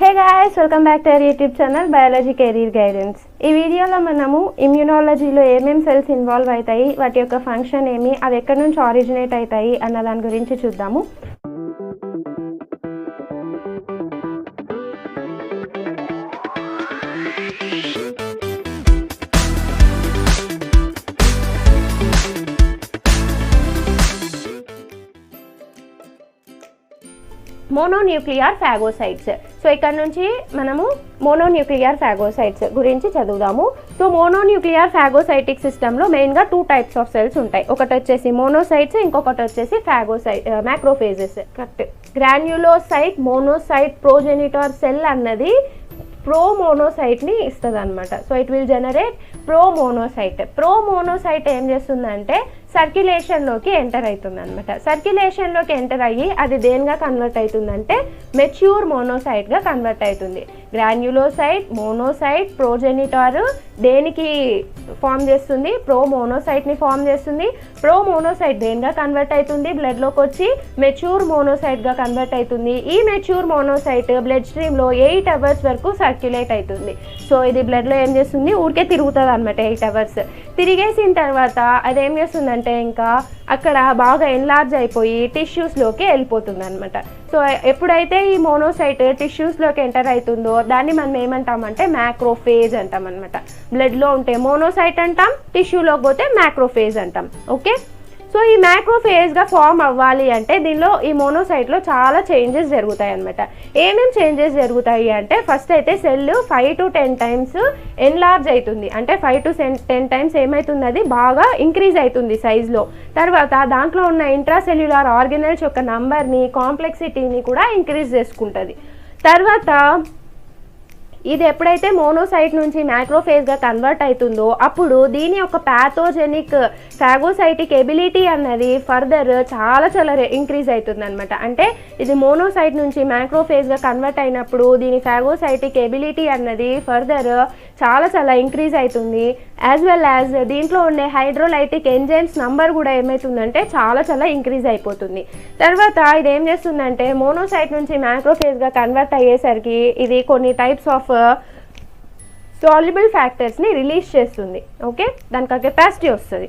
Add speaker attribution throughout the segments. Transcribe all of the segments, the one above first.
Speaker 1: Hey guys, welcome back to our YouTube channel Biology Career Guidance. ఈ వీడియోలో మనము ఇమ్యూనాలజీలో ఏమేం సెల్స్ ఇన్వాల్వ్ అవుతాయి, వాటి యొక్క ఫంక్షన్ ఏమి, అవి ఎక్కడి నుంచి ఆరిజినేట్ అవుతాయి అన్న దాని గురించి చూద్దాము. Mononuclear phagocytes. సో ఇక్కడ నుంచి మనము మోనోన్యూక్లియర్ ఫాగోసైట్స్ గురించి చదువుదాము. సో మోనోన్యూక్లియర్ ఫాగోసైటిక్ సిస్టంలో మెయిన్గా 2 types ఆఫ్ సెల్స్ ఉంటాయి. ఒకటి వచ్చేసి మోనోసైట్స్, ఇంకొకటి వచ్చేసి macrophages. Correct. Granulocyte, monocyte, progenitor cell అన్నది ప్రోమోనోసైట్ని ఇస్తుంది అనమాట. So it will generate promonocyte. Promonocyte ఏం చేస్తుందంటే సర్క్యులేషన్లోకి ఎంటర్ అవుతుంది అనమాట. సర్క్యులేషన్లోకి ఎంటర్ అయ్యి అది దేనిగా కన్వర్ట్ అవుతుందంటే మెచ్యూర్ మోనోసైట్గా కన్వర్ట్ అవుతుంది. గ్రాన్యులోసైట్, మోనోసైట్, ప్రోజెనిటార్ దేనికి ఫామ్ చేస్తుంది? ప్రోమోనోసైట్ని ఫామ్ చేస్తుంది. ప్రోమోనోసైట్ దేనిగా కన్వర్ట్ అవుతుంది? బ్లడ్లోకి వచ్చి మెచ్యూర్ మోనోసైట్గా కన్వర్ట్ అవుతుంది. ఈ మెచ్యూర్ మోనోసైట్ బ్లడ్ స్ట్రీమ్లో 8 hours వరకు సర్క్యులేట్ అవుతుంది. సో ఇది బ్లడ్లో ఏం చేస్తుంది? ఊరికే తిరుగుతుంది అనమాట 8 hours. తిరిగేసిన తర్వాత అదేం చేస్తుందంటే ఇంకా అక్కడ బాగా ఎన్లార్జ్ అయిపోయి టిష్యూస్లోకి వెళ్ళిపోతుంది అనమాట. సో ఎప్పుడైతే ఈ మోనోసైట్ టిష్యూస్లోకి ఎంటర్ అవుతుందో దాన్ని మనం ఏమంటామంటే మ్యాక్రోఫేజ్ అంటాం అనమాట. బ్లడ్లో ఉంటే మోనోసైట్ అంటాం, టిష్యూలోకి పోతే మ్యాక్రోఫేజ్ అంటాం. ఓకే. సో ఈ మ్యాక్రోఫేజ్గా ఫామ్ అవ్వాలి అంటే దీనిలో ఈ మోనోసైట్లో చాలా చేంజెస్ జరుగుతాయి అనమాట. ఏమేమి చేంజెస్ జరుగుతాయి అంటే ఫస్ట్ అయితే సెల్ 5 to 10 times ఎన్లార్జ్ అవుతుంది. అంటే 5 to 10 times ఏమవుతుంది? అది బాగా ఇంక్రీజ్ అవుతుంది సైజ్లో. తర్వాత దాంట్లో ఉన్న ఇంట్రాసెల్యులార్ ఆర్గనెల్స్ యొక్క నంబర్ని, కాంప్లెక్సిటీని కూడా ఇంక్రీజ్ చేసుకుంటుంది. తర్వాత ఇది ఎప్పుడైతే మోనోసైట్ నుంచి మ్యాక్రోఫేజ్గా కన్వర్ట్ అవుతుందో అప్పుడు దీని యొక్క ప్యాథోజెనిక్ ఫాగోసైటిక్ ఎబిలిటీ అన్నది ఫర్దర్ చాలా ఇంక్రీజ్ అవుతుంది అనమాట. అంటే ఇది మోనోసైట్ నుంచి మ్యాక్రోఫేజ్గా కన్వర్ట్ అయినప్పుడు దీని ఫాగోసైటిక్ ఎబిలిటీ అన్నది ఫర్దర్ చాలా ఇంక్రీజ్ అవుతుంది. యాజ్ వెల్ యాజ్ దీంట్లో ఉండే హైడ్రోలైటిక్ ఎంజైమ్స్ నంబర్ కూడా ఏమవుతుందంటే చాలా ఇంక్రీజ్ అయిపోతుంది. తర్వాత ఇది ఏం చేస్తుందంటే మోనోసైట్ నుంచి మ్యాక్రోఫేజ్గా కన్వర్ట్ అయ్యేసరికి ఇది కొన్ని టైప్స్ ఆఫ్ సాల్యుబుల్ ఫ్యాక్టర్స్ని రిలీజ్ చేస్తుంది. ఓకే, దానికి కెపాసిటీ వస్తుంది.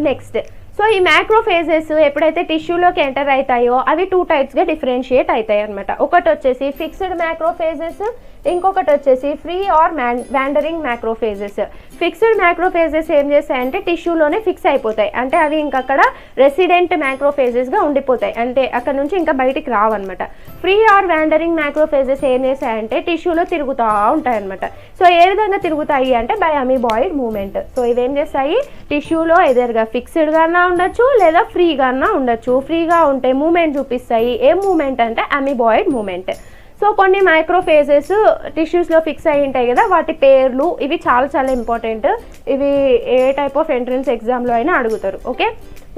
Speaker 1: నెక్స్ట్, సో ఈ మ్యాక్రోఫేజెస్ ఎప్పుడైతే టిష్యూలోకి ఎంటర్ అవుతాయో అవి 2 typesగా డిఫరెన్షియేట్ అవుతాయి అనమాట. ఒకటి వచ్చేసి ఫిక్స్డ్ మ్యాక్రోఫేజెస్, ఇంకొకటి వచ్చేసి free or wandering macrophages. Fixed macrophages ఏం చేస్తాయంటే టిష్యూలోనే ఫిక్స్ అయిపోతాయి. అంటే అవి ఇంకక్కడ రెసిడెంట్ మ్యాక్రోఫేజెస్గా ఉండిపోతాయి. అంటే అక్కడ నుంచి ఇంకా బయటికి రావన్నమాట. ఫ్రీ ఆర్ వ్యాండరింగ్ మ్యాక్రోఫేజెస్ ఏం చేస్తాయంటే టిష్యూలో తిరుగుతూ ఉంటాయి అనమాట. సో ఏ విధంగా తిరుగుతాయి అంటే బై అమీబాయిడ్ మూమెంట్. సో ఇవేం చేస్తాయి? టిష్యూలో ఎదర్గా ఫిక్స్డ్గా ఉండొచ్చు లేదా ఫ్రీగా ఉండొచ్చు. ఫ్రీగా ఉంటే మూమెంట్ చూపిస్తాయి. ఏ మూమెంట్ అంటే అమీబాయిడ్ మూమెంట్. సో కొన్ని మైక్రోఫేజెస్ టిష్యూస్లో ఫిక్స్ అయి ఉంటాయి కదా, వాటి పేర్లు ఇవి చాలా ఇంపార్టెంట్. ఇవి ఏ టైప్ ఆఫ్ ఎంట్రన్స్ ఎగ్జామ్లో అయినా అడుగుతారు. ఓకే,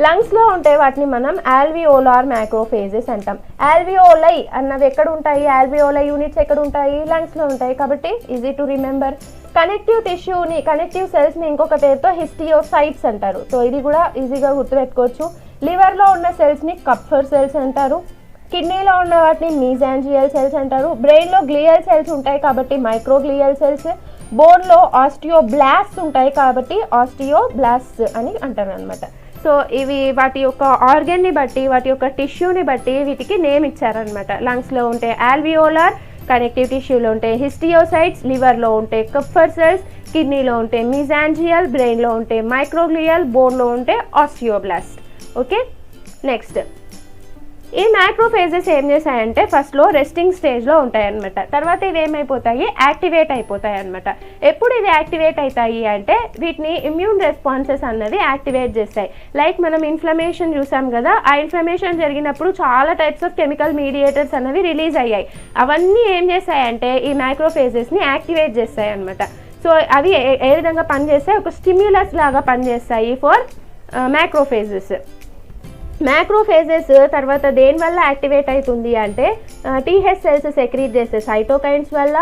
Speaker 1: లంగ్స్లో ఉంటే వాటిని మనం ఆల్వియోలార్ మ్యాక్రోఫేజెస్ అంటాం. ఆల్వియోలై అన్నవి ఎక్కడ ఉంటాయి? ఆల్వియోలై యూనిట్స్ ఎక్కడ ఉంటాయి? లంగ్స్లో ఉంటాయి. కాబట్టి ఈజీ టు రిమెంబర్. కనెక్టివ్ సెల్స్ని ఇంకొక పేరుతో హిస్టియోసైట్స్ అంటారు. సో ఇది కూడా ఈజీగా గుర్తుపెట్టుకోవచ్చు. లివర్లో ఉన్న సెల్స్ని కప్ఫర్ సెల్స్ అంటారు. కిడ్నీలో ఉన్న వాటిని మీజాంజియల్ సెల్స్ అంటారు. బ్రెయిన్లో గ్లియల్ సెల్స్ ఉంటాయి కాబట్టి మైక్రోగ్లియల్ సెల్స్. బోన్లో ఆస్టియోబ్లాస్ట్స్ ఉంటాయి కాబట్టి ఆస్టియోబ్లాస్ట్స్ అని అంటారు అనమాట. సో ఇవి వాటి యొక్క ఆర్గన్ని బట్టి, వాటి యొక్క టిష్యూని బట్టి వీటికి నేమ్ ఇచ్చారనమాట. లంగ్స్లో ఉంటే ఆల్వియోలార్, కనెక్టివ్ టిష్యూలో ఉంటే హిస్టియోసైట్స్, లివర్లో ఉంటే కప్ఫర్ సెల్స్, కిడ్నీలో ఉంటే మీజాంజియల్, బ్రెయిన్లో ఉంటే మైక్రోగ్లియల్, బోన్లో ఉంటే ఆస్టియోబ్లాస్ట్. ఓకే, నెక్స్ట్, ఈ మ్యాక్రోఫేజెస్ ఏం చేస్తాయంటే ఫస్ట్లో రెస్టింగ్ స్టేజ్లో ఉంటాయి అనమాట. తర్వాత ఇవి ఏమైపోతాయి? యాక్టివేట్ అయిపోతాయి అనమాట. ఎప్పుడు ఇవి యాక్టివేట్ అవుతాయి అంటే వీటిని ఇమ్యూన్ రెస్పాన్సెస్ అన్నది యాక్టివేట్ చేస్తాయి. లైక్ మనం ఇన్ఫ్లమేషన్ చూసాం కదా, ఆ ఇన్ఫ్లమేషన్ జరిగినప్పుడు చాలా టైప్స్ ఆఫ్ కెమికల్ మీడియేటర్స్ అనేవి రిలీజ్ అయ్యాయి. అవన్నీ ఏం చేస్తాయంటే ఈ మ్యాక్రోఫేజెస్ని యాక్టివేట్ చేస్తాయి అనమాట. సో అవి ఏ విధంగా పనిచేస్తాయి? ఒక స్టిమ్యులస్ లాగా పనిచేస్తాయి ఫర్ మ్యాక్రోఫేజెస్. మ్యాక్రోఫేజెస్ తర్వాత దేనివల్ల యాక్టివేట్ అవుతుంది అంటే టీహెచ్ సెల్స్ సెక్రీట్ చేసే సైటోకైన్స్ వల్ల,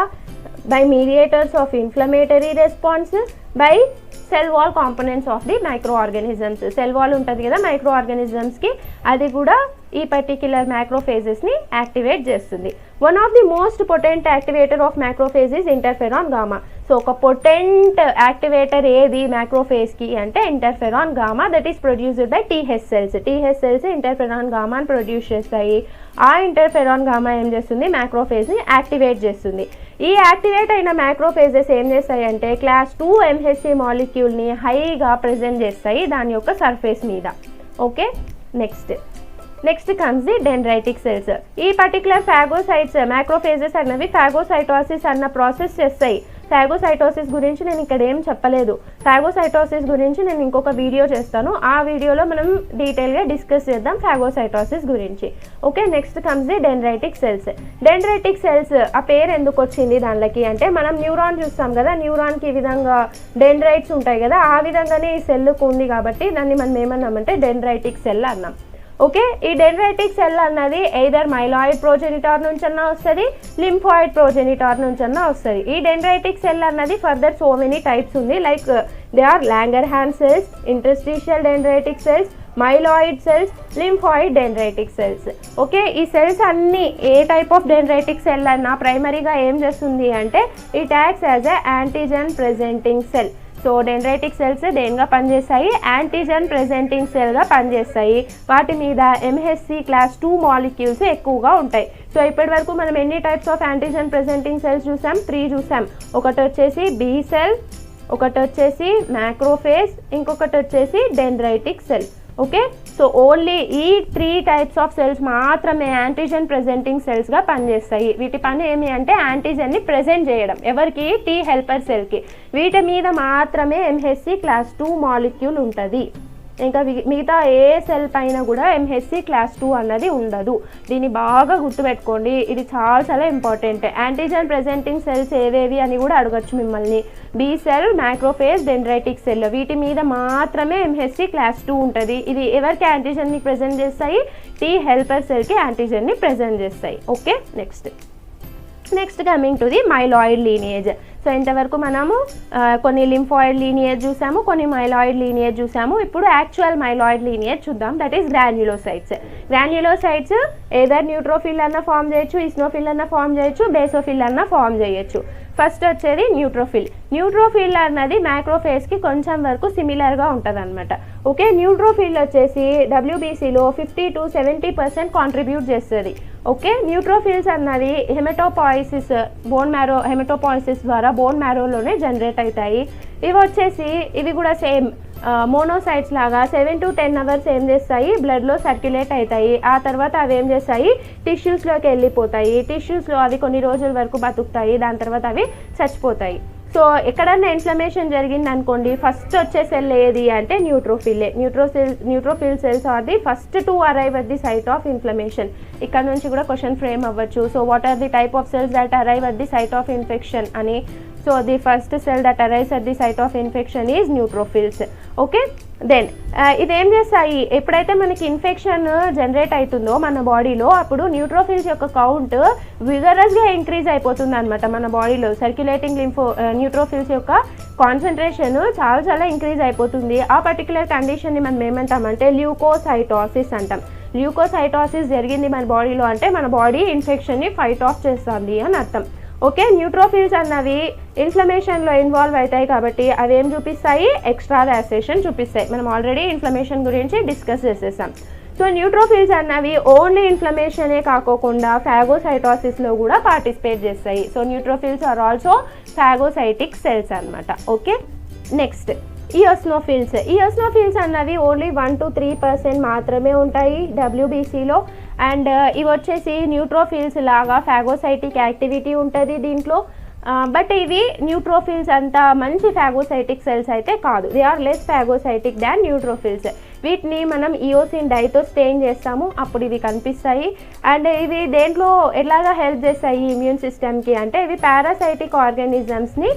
Speaker 1: by mediators of inflammatory response, by cell wall components of the microorganisms. Cell wall ఉంటుంది కదా మైక్రో ఆర్గానిజమ్స్కి, అది కూడా ఈ పర్టిక్యులర్ మ్యాక్రోఫేజెస్ని యాక్టివేట్ చేస్తుంది. One of the most potent activator of macrophage is interferon gamma. So ఒక పొటెంట్ యాక్టివేటర్ ఏది మ్యాక్రోఫేజ్కి అంటే interferon gamma, that is produced by TH cells. TH cells interferon గామాని ప్రొడ్యూస్ చేస్తాయి. ఆ ఇంటర్ఫెరాన్ గామా ఏం చేస్తుంది, మ్యాక్రోఫేజ్ని యాక్టివేట్ చేస్తుంది. ఈ యాక్టివేట్ అయిన మ్యాక్రోఫేజెస్ ఏం చేస్తాయి అంటే క్లాస్ 2 MHC మాలిక్యూల్ని హైగా ప్రెజెంట్ చేస్తాయి దాని యొక్క సర్ఫేస్ మీద. Okay, next comes the dendritic cells. ఈ పర్టికులర్ ఫాగోసైట్స్ మ్యాక్రోఫేజెస్ అన్నవి ఫాగోసైటోసిస్ అన్న ప్రాసెస్ చేస్తాయి. ఫాగోసైటోసిస్ గురించి నేను ఇక్కడ ఏం చెప్పలేదు. ఫాగోసైటోసిస్ గురించి నేను ఇంకొక వీడియో చేస్తాను. ఆ వీడియోలో మనం డీటెయిల్గా డిస్కస్ చేద్దాం ఫాగోసైటోసిస్ గురించి. Okay, next comes the dendritic cells. Dendritic cells ఆ పేరు ఎందుకు వచ్చింది దానికి అంటే మనం న్యూరాన్ చూస్తాం కదా, న్యూరాన్కి ఈ విధంగా డెండ్రైట్స్ ఉంటాయి కదా, ఆ విధంగానే ఈ సెల్కు ఉంది కాబట్టి దాన్ని మనం ఏమన్నామంటే డెండ్రైటిక్ సెల్ అన్నాం. ఓకే, ఈ డెండ్రైటిక్ సెల్ అన్నది ఎయిదర్ మైలాయిడ్ ప్రోజెనిటార్ నుంచన్నా వస్తుంది, లింఫాయిడ్ ప్రోజెనిటార్ నుంచన్నా వస్తుంది. ఈ డెండ్రైటిక్ సెల్ అన్నది ఫర్దర్ సో మెనీ టైప్స్ ఉంది, like they are Langerhans cells, interstitial dendritic cells, myeloid cells, lymphoid dendritic cells. Okay, ఈ సెల్స్ అన్ని ఏ టైప్ ఆఫ్ డెండ్రైటిక్ సెల్ అన్నా ప్రైమరీగా ఏం చేస్తుంది అంటే it acts as a antigen presenting cell. So dendritic cells దేనిగా పనిచేస్తాయి, యాంటీజెన్ ప్రెజెంటింగ్ సెల్గా పనిచేస్తాయి. వాటి మీద MHC క్లాస్ 2 మాలిక్యూల్స్ ఎక్కువగా ఉంటాయి. సో ఇప్పటి వరకు మనం ఎన్ని types of antigen presenting cells చూసాం, 3 చూసాం. ఒకటి వచ్చేసి బి సెల్, ఒకటి వచ్చేసి మ్యాక్రోఫేజ్, ఇంకొకటి వచ్చేసి dendritic cell. Okay, so only ఈ 3 టైప్స్ ఆఫ్ సెల్స్ మాత్రమే యాంటీజెన్ ప్రెజెంటింగ్ సెల్స్గా పనిచేస్తాయి. వీటి పని ఏమి అంటే యాంటీజెన్ని ప్రెజెంట్ చేయడం, ఎవరికి, టీ హెల్పర్ సెల్కి. వీటి మీద మాత్రమే MHC క్లాస్ 2 మాలిక్యూల్ ఉంటుంది. ఇంకా మిగతా ఏ సెల్ పైన కూడా MHC క్లాస్ 2 అన్నది ఉండదు. దీన్ని బాగా గుర్తుపెట్టుకోండి, ఇది చాలా ఇంపార్టెంట్. యాంటీజెన్ ప్రెజెంటింగ్ సెల్స్ ఏవేవి అని కూడా అడగచ్చు మిమ్మల్ని. B cell, macrophage, dendritic cell, వీటి మీద మాత్రమే MHC క్లాస్ 2 ఉంటుంది. ఇది ఎవరికి యాంటీజెన్ని ప్రెజెంట్ చేస్తాయి, టీ హెల్పర్ సెల్కి యాంటీజెన్ని ప్రెజెంట్ చేస్తాయి. Okay, next coming to the myeloid lineage. So ఇంతవరకు మనము కొన్ని లింఫాయిడ్ లీనియేజ్ చూసాము, కొన్ని మైలాయిడ్ లీనియేజ్ చూసాము. ఇప్పుడు యాక్చువల్ మైలాయిడ్ లీనియేజ్ చూద్దాం, that is granulocytes. Granulocytes either neutrophil అన్న ఫామ్ చేయొచ్చు, ఇస్నోఫిల్ అన్న ఫామ్ చేయొచ్చు, బేసోఫిల్ అన్న ఫామ్ చేయొచ్చు. ఫస్ట్ వచ్చేది న్యూట్రోఫిల్. న్యూట్రోఫిల్ అన్నది మ్యాక్రోఫేజ్కి కొంచెం వరకు సిమిలర్గా ఉంటుంది అనమాట. ఓకే, న్యూట్రోఫిల్ వచ్చేసి WBCలో 50 to 70% కాంట్రిబ్యూట్ చేస్తుంది. ఓకే, న్యూట్రోఫిల్స్ అన్నది హెమటోపాయిసిస్, బోన్ మ్యారో హెమటోపాయిసిస్ ద్వారా బోన్ మ్యారోలోనే జనరేట్ అవుతాయి. ఇవి కూడా సేమ్ మోనోసైట్స్ లాగా 7 to 10 అవర్స్ ఏం చేస్తాయి, బ్లడ్లో సర్క్యులేట్ అవుతాయి. ఆ తర్వాత అవి ఏం చేస్తాయి, టిష్యూస్లోకి వెళ్ళిపోతాయి. టిష్యూస్లో అవి కొన్ని రోజుల వరకు బతుకుతాయి, దాని తర్వాత అవి చచ్చిపోతాయి. సో ఎక్కడన్నా ఇన్ఫ్లమేషన్ జరిగింది అనుకోండి, ఫస్ట్ వచ్చే సెల్ ఏది అంటే న్యూట్రోఫిల్లే. Neutrophil cells are the first to arrive at the site of inflammation. ఇక్కడ నుంచి కూడా క్వశ్చన్ ఫ్రేమ్ అవ్వచ్చు. So what are the type of cells that arrive at the site of infection అని. So the first cell that arrives at the site of infection is neutrophils. Okay, then ఇదేం చేస్తాయి, ఎప్పుడైతే మనకి infection generate అవుతుందో మన బాడీలో, అప్పుడు neutrophils యొక్క కౌంట్ విగరస్గా ఇంక్రీజ్ అయిపోతుంది అనమాట. మన బాడీలో సర్క్యులేటింగ్ న్యూట్రోఫిల్స్ యొక్క కాన్సన్ట్రేషన్ చాలా ఇంక్రీజ్ అయిపోతుంది. ఆ పర్టికులర్ కండిషన్ని మనం ఏమంటామంటే ల్యూకోసైటోసిస్ అంటాం. ల్యూకోసైటోసిస్ జరిగింది మన బాడీలో అంటే మన బాడీ ఇన్ఫెక్షన్ని ఫైట్ ఆఫ్ చేస్తుంది అని అర్థం. ఓకే, న్యూట్రోఫిల్స్ అన్నవి ఇన్ఫ్లమేషన్లో ఇన్వాల్వ్ అవుతాయి కాబట్టి అవి ఏం చూపిస్తాయి, ఎక్స్ట్రా వ్యాసేషన్ చూపిస్తాయి. మనం ఆల్రెడీ ఇన్ఫ్లమేషన్ గురించి డిస్కస్ చేసేసాం. సో న్యూట్రోఫిల్స్ అన్నవి ఓన్లీ ఇన్ఫ్లమేషనే కాకోకుండా ఫాగోసైటోసిస్లో కూడా పార్టిసిపేట్ చేస్తాయి. So neutrophils are also phagocytic cells అనమాట. ఓకే, నెక్స్ట్ ఈయోస్నోఫిల్స్ అన్నవి ఓన్లీ 1 to 3% మాత్రమే ఉంటాయి WBCలో. అండ్ ఇవి వచ్చేసి న్యూట్రోఫిల్స్ లాగా ఫాగోసైటిక్ యాక్టివిటీ ఉంటుంది దీంట్లో. బట్ ఇవి న్యూట్రోఫిల్స్ అంత మంచి ఫాగోసైటిక్ సెల్స్ అయితే కాదు. They are less phagocytic than neutrophils. వీటిని మనం ఈయోసిన్ డైతో స్టెయిన్ చేస్తాము, అప్పుడు ఇవి కనిపిస్తాయి. అండ్ ఇవి దేంట్లో ఎలాగా హెల్ప్ చేస్తాయి ఇమ్యూన్ సిస్టమ్కి అంటే ఇవి పారాసైటిక్ ఆర్గానిజమ్స్ని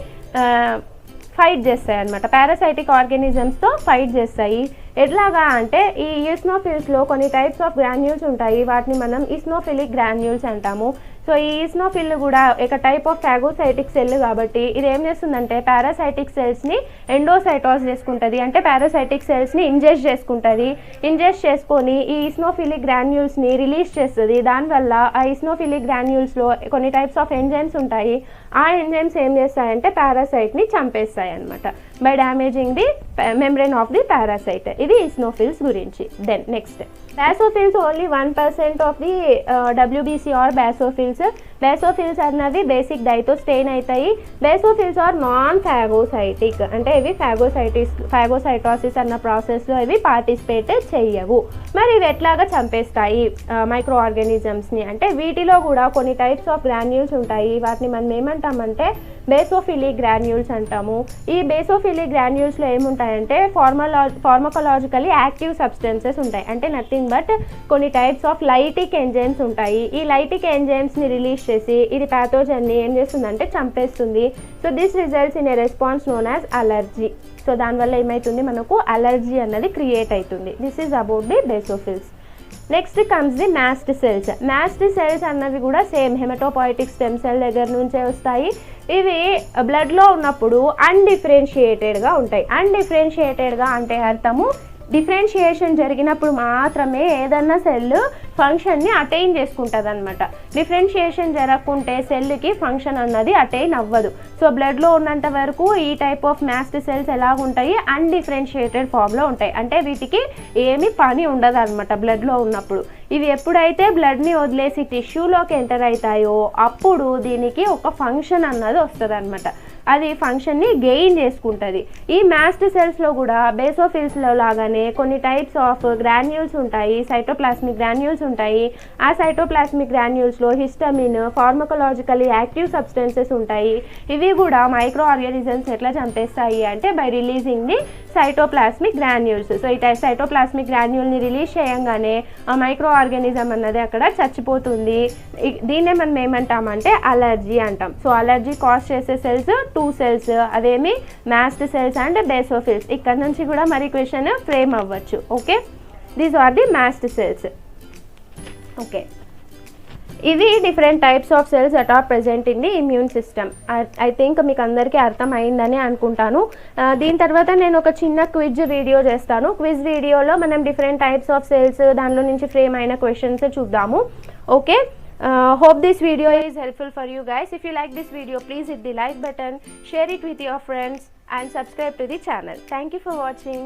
Speaker 1: ఫైట్ చేస్తాయి అనమాట. పారాసైటిక్ ఆర్గానిజమ్స్తో ఫైట్ చేస్తాయి. ఎట్లాగా అంటే ఈ ఈస్నోఫిల్స్లో కొన్ని టైప్స్ ఆఫ్ గ్రాన్యూల్స్ ఉంటాయి, వాటిని మనం ఈస్నోఫిలిక్ గ్రాన్యూల్స్ అంటాము. సో ఈ ఈస్నోఫిల్ కూడా ఒక టైప్ ఆఫ్ ఫాగోసైటిక్ సెల్ కాబట్టి ఇది ఏం చేస్తుందంటే పారాసైటిక్ సెల్స్ని ఎండోసైటోస్ చేసుకుంటుంది, అంటే పారాసైటిక్ సెల్స్ని ఇంజెస్ట్ చేసుకుంటుంది. ఇంజెస్ట్ చేసుకొని ఈ ఈస్నోఫిలిక్ గ్రాన్యూల్స్ని రిలీజ్ చేస్తుంది. దానివల్ల ఆ ఈస్నోఫిలిక్ గ్రాన్యూల్స్లో కొన్ని టైప్స్ ఆఫ్ ఎంజైమ్స్ ఉంటాయి. ఆ ఎంజైమ్స్ ఏం చేస్తాయంటే పారాసైట్ని చంపేస్తాయి అనమాట by damaging the membrane of the parasite. ఇది ఈస్నోఫిల్స్ గురించి. Then next basophils only 1% of the WBC are basophils. Basophils అన్నవి బేసిక్ డైతో స్టెయిన్ అవుతాయి. బాసోఫిల్స్ ఆర్ నాన్ ఫాగోసైటిక్, అంటే ఇవి ఫాగోసైటోసిస్ అన్న ప్రాసెస్లో ఇవి పార్టిసిపేట్ చెయ్యవు. మరి ఇవి ఎట్లాగా చంపేస్తాయి మైక్రో ఆర్గానిజమ్స్ని అంటే వీటిలో కూడా కొన్ని టైప్స్ ఆఫ్ గ్రాన్యూల్స్ ఉంటాయి. వాటిని మనం ఏమంటామంటే బేసోఫిలిక్ గ్రాన్యూల్స్ అంటాము. ఈ బేసోఫిలిక్ గ్రాన్యూల్స్లో ఏముంటాయంటే ఫార్మకలాజికలీ యాక్టివ్ సబ్స్టెన్సెస్ ఉంటాయి, అంటే నథింగ్ బట్ కొన్ని టైప్స్ ఆఫ్ లైటిక్ ఎంజైమ్స్ ఉంటాయి. ఈ లైటిక్ ఎంజైమ్స్ని రిలీజ్ చేసి ఇది ప్యాథోజన్ని ఏం చేస్తుందంటే చంపేస్తుంది. So this results in a response known as allergy. So దానివల్ల ఏమవుతుంది మనకు అలర్జీ అన్నది క్రియేట్ అవుతుంది. This is about the basophils. Next comes the mast cells. Mashed cells అన్నవి కూడా సేమ్ హెమటోపాయిటిక్ స్టెమ్ సెల్ దగ్గర నుంచే వస్తాయి. ఇవి బ్లడ్లో ఉన్నప్పుడు అన్డిఫరెన్షియేటెడ్గా ఉంటాయి. అన్డిఫరెన్షియేటెడ్గా అంటే అర్థము డిఫరెన్షియేషన్ జరిగినప్పుడు మాత్రమే ఏదన్నా సెల్ ఫంక్షన్ని అటైన్ చేసుకుంటుంది అనమాట. డిఫరెన్షియేషన్ జరగకుంటే సెల్కి ఫంక్షన్ అన్నది అటైన్ అవ్వదు. సో బ్లడ్లో ఉన్నంత వరకు ఈ టైప్ ఆఫ్ మాస్డ్ సెల్స్ ఎలా ఉంటాయి, అన్డిఫరెన్షియేటెడ్ ఫామ్లో ఉంటాయి. అంటే వీటికి ఏమీ పని ఉండదు అనమాట బ్లడ్లో ఉన్నప్పుడు. ఇవి ఎప్పుడైతే బ్లడ్ని వదిలేసి టిష్యూలోకి ఎంటర్ అవుతాయో అప్పుడు దీనికి ఒక ఫంక్షన్ అన్నది వస్తుంది అనమాట. అది ఫంక్షన్ని గెయిన్ చేసుకుంటుంది. ఈ మాస్డ్ సెల్స్లో కూడా బేసోఫిల్స్లో లాగానే కొన్ని టైప్స్ ఆఫ్ గ్రాన్యూల్స్ ఉంటాయి, సైటోప్లాస్మిక్ గ్రాన్యూల్స్ ఉంటాయి. ఆ సైటోప్లాస్మిక్ గ్రాన్యూల్స్లో హిస్టమిన్, ఫార్మకలాజికలీ యాక్టివ్ సబ్స్టెన్సెస్ ఉంటాయి. ఇవి కూడా మైక్రో ఆర్గానిజమ్స్ ఎట్లా చంపేస్తాయి అంటే by releasing the cytoplasmic granules. So ఈ సైటోప్లాస్మిక్ గ్రాన్యూల్ని రిలీజ్ చేయంగానే ఆ మైక్రో ఆర్గానిజం అన్నది అక్కడ చచ్చిపోతుంది. దీన్నే మనం ఏమంటామంటే అలర్జీ అంటాం. సో అలర్జీ కాజ్ చేసే సెల్స్ 2 సెల్స్, అవేమి మాస్డ్ సెల్స్ అండ్ బేసోఫిల్స్. ఇక్కడ నుంచి కూడా మరి క్వశ్చన్ ఫ్రేమ్ అవ్వచ్చు. Okay, these are the mast cells. Okay, ఇవి different types of cells that are present in the immune system. I think మీకు అందరికీ అర్థమైందని అనుకుంటాను. దీని తర్వాత నేను ఒక చిన్న క్విజ్ వీడియో చేస్తాను. క్విజ్ వీడియోలో మనం డిఫరెంట్ టైప్స్ ఆఫ్ సెల్స్ దానిలో నుంచి ఫ్రేమ్ అయిన క్వశ్చన్స్ చూద్దాము. Okay, hope this video is helpful for you guys. If you like this video, please hit the like button, share it with your friends and subscribe to the channel. Thank you for watching.